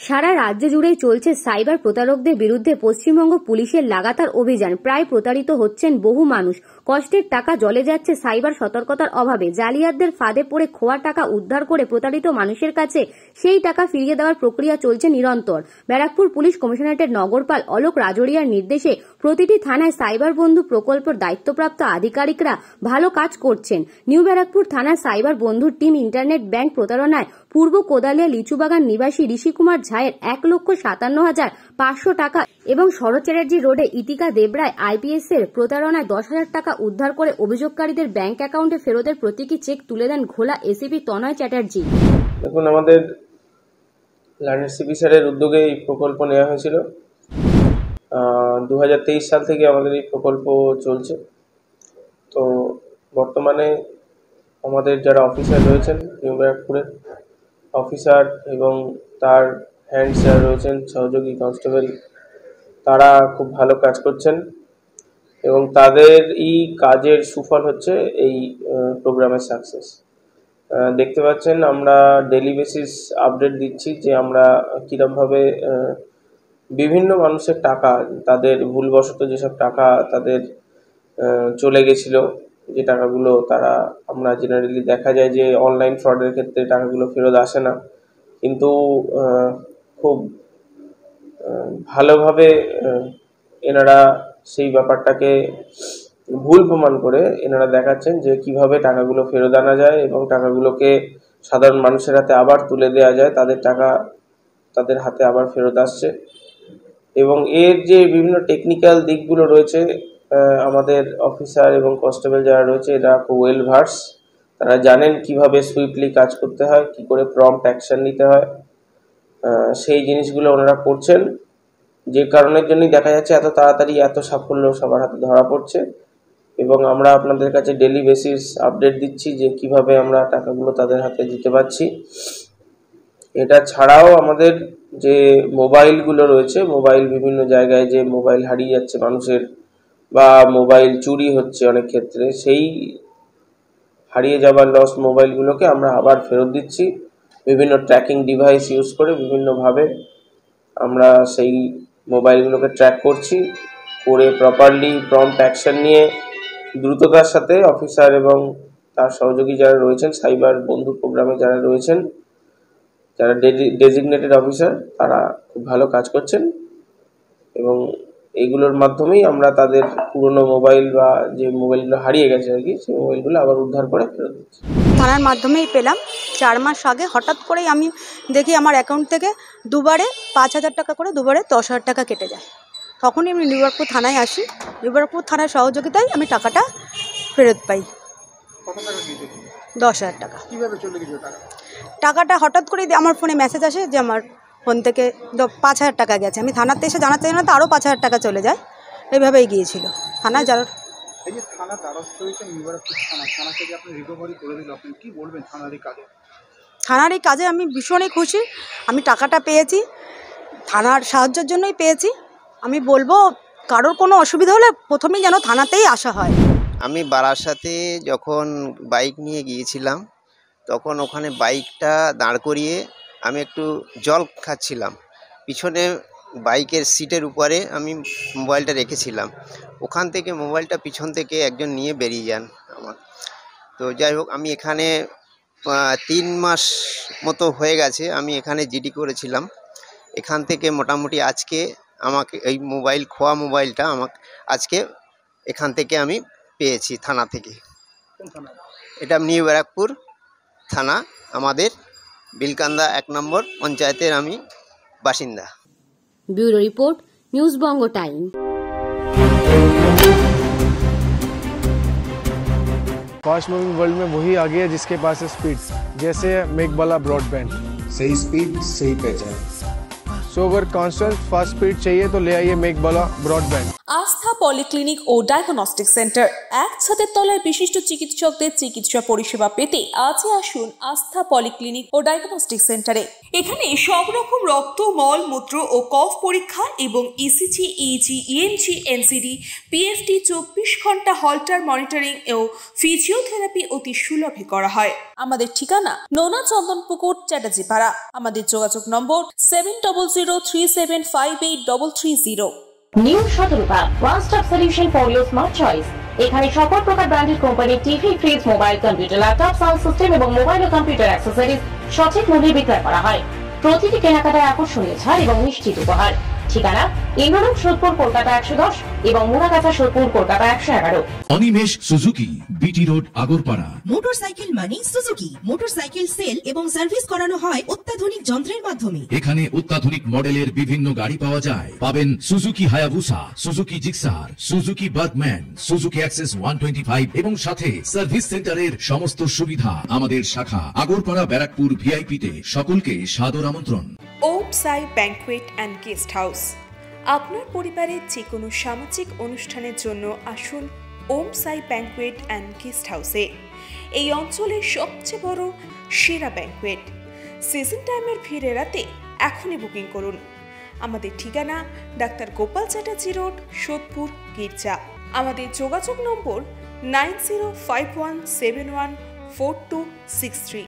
সারা রাজ্য জুড়েই চলছে সাইবার প্রতারকদের বিরুদ্ধে পশ্চিমবঙ্গ পুলিশের লাগাতার অভিযান। প্রায় প্রতারিত হচ্ছেন বহু মানুষ। কষ্টের টাকা জলে যাচ্ছে সাইবার সতর্কতার অভাবে। জালিয়াতদের ফাঁদে পড়ে খোয়া টাকা উদ্ধার করে প্রতারিত মানুষের কাছে সেই টাকা ফিরিয়ে দেওয়ার প্রক্রিয়া চলছে নিরন্তর। ব্যারাকপুর পুলিশ কমিশনারেটের নগরপাল অলোক রাজরিয়ার নির্দেশে প্রতিটি থানায় সাইবার বন্ধু প্রকল্পের দায়িত্বপ্রাপ্ত আধিকারিকরা ভালো কাজ করছেন। নিউ ব্যারাকপুর থানার সাইবার বন্ধুর টিম ইন্টারনেট ব্যাংক প্রতারণায় পূর্ব কোদালিয়া লিচুবাগান নিবাসী ঋষি কুমার ঝায়ের 1,57,500 টাকা এবং শরৎ চ্যাটার্জি রোডে ইতিকা দেবরায় আইপিএস এর প্রতারণায় 10,000 টাকা উদ্ধার করে অভিযোগকারীদের ব্যাংক অ্যাকাউন্টে ফেরতের প্রতীকী চেক তুলে দেন ঘোলা এসিপি তনয় চ্যাটার্জি। দেখুন, আমাদের লার্নার সিপি স্যারের উদ্যোগে এই প্রকল্প নেওয়া হয়েছিল। 2023 সাল থেকে আমাদের এই প্রকল্প চলছে। তো বর্তমানে আমাদের যারা অফিসার রয়েছেন নিউ ব্যারাকপুরের অফিসার এবং তার হ্যান্ড যারা রয়েছেন সহযোগী কনস্টেবল, তারা খুব ভালো কাজ করছেন এবং তাদের এই কাজের সুফল হচ্ছে এই প্রোগ্রামের সাকসেস। দেখতে পাচ্ছেন আমরা ডেইলি বেসিস আপডেট দিচ্ছি যে আমরা কীরকমভাবে বিভিন্ন মানুষের টাকা, তাদের ভুলবশত যেসব টাকা তাদের চলে গেছিলো, যে টাকাগুলো তারা আমরা জেনারেলি দেখা যায় যে অনলাইন ফ্রডের ক্ষেত্রে টাকাগুলো ফেরত আসে না, কিন্তু খুব ভালোভাবে এনারা সেই ব্যাপারটাকে ভুল প্রমাণ করে এনারা দেখাচ্ছেন যে কিভাবে টাকাগুলো ফেরত আনা যায় এবং টাকাগুলোকে সাধারণ মানুষের হাতে আবার তুলে দেওয়া যায়, তাদের টাকা তাদের হাতে আবার ফেরত আসছে। এবং এর যে বিভিন্ন টেকনিক্যাল দিকগুলো রয়েছে, আমাদের অফিসার এবং কনস্টেবল যারা রয়েছে এরা খুব ওয়েল ভার্স, তারা জানেন কিভাবে সুইফটলি কাজ করতে হয়, কি করে প্রম্পট অ্যাকশন নিতে হয়, সেই জিনিসগুলো ওনারা করছেন, যে কারণের জন্যই দেখা যাচ্ছে এত তাড়াতাড়ি এত সাফল্য সবার হাতে ধরা পড়ছে। এবং আমরা আপনাদের কাছে ডেইলি বেসিস আপডেট দিচ্ছি যে কিভাবে আমরা টাকাগুলো তাদের হাতে দিতে পারছি। এটা ছাড়াও আমাদের যে মোবাইলগুলো রয়েছে, মোবাইল বিভিন্ন জায়গায় যে মোবাইল হারিয়ে যাচ্ছে মানুষের বা মোবাইল চুরি হচ্ছে অনেক ক্ষেত্রে, সেই হারিয়ে যাওয়ার লস্ট মোবাইলগুলোকে আমরা আবার ফেরত দিচ্ছি। বিভিন্ন ট্র্যাকিং ডিভাইস ইউজ করে বিভিন্নভাবে আমরা সেই মোবাইলগুলোকে ট্র্যাক করছি, করে প্রপারলি প্রম্পট অ্যাকশন নিয়ে দ্রুততার সাথে অফিসার এবং তার সহযোগী যারা রয়েছেন, সাইবার বন্ধু প্রোগ্রামে যারা রয়েছেন, যারা ডেজিগনেটেড অফিসার, তারা খুব ভালো কাজ করছেন এবং এইগুলোর মাধ্যমেই আমরা তাদের পুরনো মোবাইল বা যে মোবাইলগুলো হারিয়ে গেছে আর কি, সেই মোবাইলগুলো আবার উদ্ধার করে ফেরত দিচ্ছি। থানার মাধ্যমেই পেলাম। 4 মাস আগে হঠাৎ করেই আমি দেখি আমার অ্যাকাউন্ট থেকে দুবারে 5,000 টাকা করে, দুবারে 10,000 টাকা কেটে যায়। তখনই আমি নিউ ব্যারাকপুর থানায় আসি। নিউ ব্যারাকপুর থানার সহযোগিতায় আমি টাকাটা ফেরত পাই। 10,000 টাকা। কিভাবে চলে গেছে টাকাটা হঠাৎ করেই আমার ফোনে মেসেজ আসে যে আমার ফোন থেকে 5,000 টাকা গেছে। আমি থানাতে এসে জানাতে জানাতে আরও 5,000 টাকা চলে যায়। এইভাবেই গিয়েছিল থানায়। যারা এই যে থানা দ্বারস্থ হয়েছে নিউ ব্যারাকপুর থানা থেকে আপনি রিকভারি করে দিল, আপনি কি বলবেন থানার এই কাজে? থানার এই কাজে আমি ভীষণই খুশি। আমি টাকাটা পেয়েছি থানার সাহায্যের জন্যই পেয়েছি। আমি বলবো কারোর কোনো অসুবিধা হলে প্রথমেই যেন থানাতেই আসা হয়। আমি বারাসাতে যখন বাইক নিয়ে গিয়েছিলাম, তখন ওখানে বাইকটা দাঁড় করিয়ে আমি একটু জল খাচ্ছিলাম। পিছনে বাইকের সিটের উপরে আমি মোবাইলটা রেখেছিলাম। ওখান থেকে মোবাইলটা পিছন থেকে একজন নিয়ে বেরিয়ে যান আমার। তো যাই হোক, আমি এখানে 3 মাস মতো হয়ে গেছে আমি এখানে জিডি করেছিলাম। এখান থেকে মোটামুটি আজকে আমাকে এই মোবাইল, খোয়া মোবাইলটা আমাকে আজকে এখান থেকে আমি পেয়েছি থানা থেকে। এটা নিউ ব্যারাকপুর থানা, আমাদের বিলকান্দা 1 নম্বর পঞ্চায়েতের আমি বাসিন্দা। ব্যুরো রিপোর্ট, নিউজ বঙ্গ টাইম। फास्ट मूविंग वर्ल्ड में वही आगे है जिसके पास है स्पीड, जैसे मेघबाला ब्रॉडबैंड। सही स्पीड, सही पहचान। सो अगर कांस्टेंट फास्ट स्पीड चाहिए तो ले आइए मेघबाला ब्रॉडबैंड। আস্থা পলিক্লিনিক ও ডায়াগনস্টিক সেন্টার, এক ছাদের তলায় বিশিষ্ট চিকিৎসকদের চিকিৎসা পরিষেবা পেতে আজই আসুন আস্থা পলিক্লিনিক ও ডায়াগনস্টিক সেন্টারে। এখানে সব রকম রক্ত, মল, মূত্র ও কফ পরীক্ষা এবং ECG, easy, EMG, NCD, PFT 24 ঘন্টা হল্টার মনিটরিং ও ফিজিওথেরাপি অতি সুলভে করা হয়। আমাদের ঠিকানা নোনা চন্দনপুকুর, চ্যাটার্জিপাড়া। আমাদের যোগাযোগ নম্বর 7003758330। New Shatarupa, one stop solution for your smart choice. এখানে সকল প্রকার ব্র্যান্ডেড কোম্পানির TV, fridge, mobile, computer, laptop, sound system এবং মোবাইল ও কম্পিউটার অ্যাক্সেসরিজ সঠিক মূল্যে বিক্রয় করা হয়। প্রতিটি কেনাকাটায় আকর্ষণীয় ছাড় এবং নিশ্চিত উপহার। ঠিকানা ইন্দ্রনগর, সোদপুর, কলকাতা 110 এবং Muragachha, Sodepur, Kolkata 111। Animesh Suzuki, BT road, Agarpara. Motorcycle মানে সুজুকি। মোটরসাইকেল সেল এবং সার্ভিস করানো হয় অত্যাধুনিক যন্ত্রের মাধ্যমে। এখানে অত্যাধুনিক মডেলের বিভিন্ন গাড়ি পাওয়া যায়। পাবেন Suzuki Hayabusa, Suzuki Gixxer, Suzuki Bergman, Suzuki access 125 এবং সাথে সার্ভিস সেন্টারের সমস্ত সুবিধা। আমাদের শাখা আগরপাড়া, ব্যারাকপুর ভিআইপিতে। সকলকে সাদর আমন্ত্রণ। ওম সাই ব্যাংকুয়েট অ্যান্ড গেস্ট হাউস। আপনার পরিবারের যে কোনো সামাজিক অনুষ্ঠানের জন্য আসুন ওম সাই ব্যাংকুয়েট অ্যান্ড গেস্ট হাউসে। এই অঞ্চলের সবচেয়ে বড় সেরা ব্যাংকুয়েট। সিজন টাইমের ভিড় এড়াতে এখনই বুকিং করুন। আমাদের ঠিকানা ডাক্তার গোপাল চ্যাটার্জি রোড, সোদপুর, গির্জা। আমাদের যোগাযোগ নম্বর 9051714263।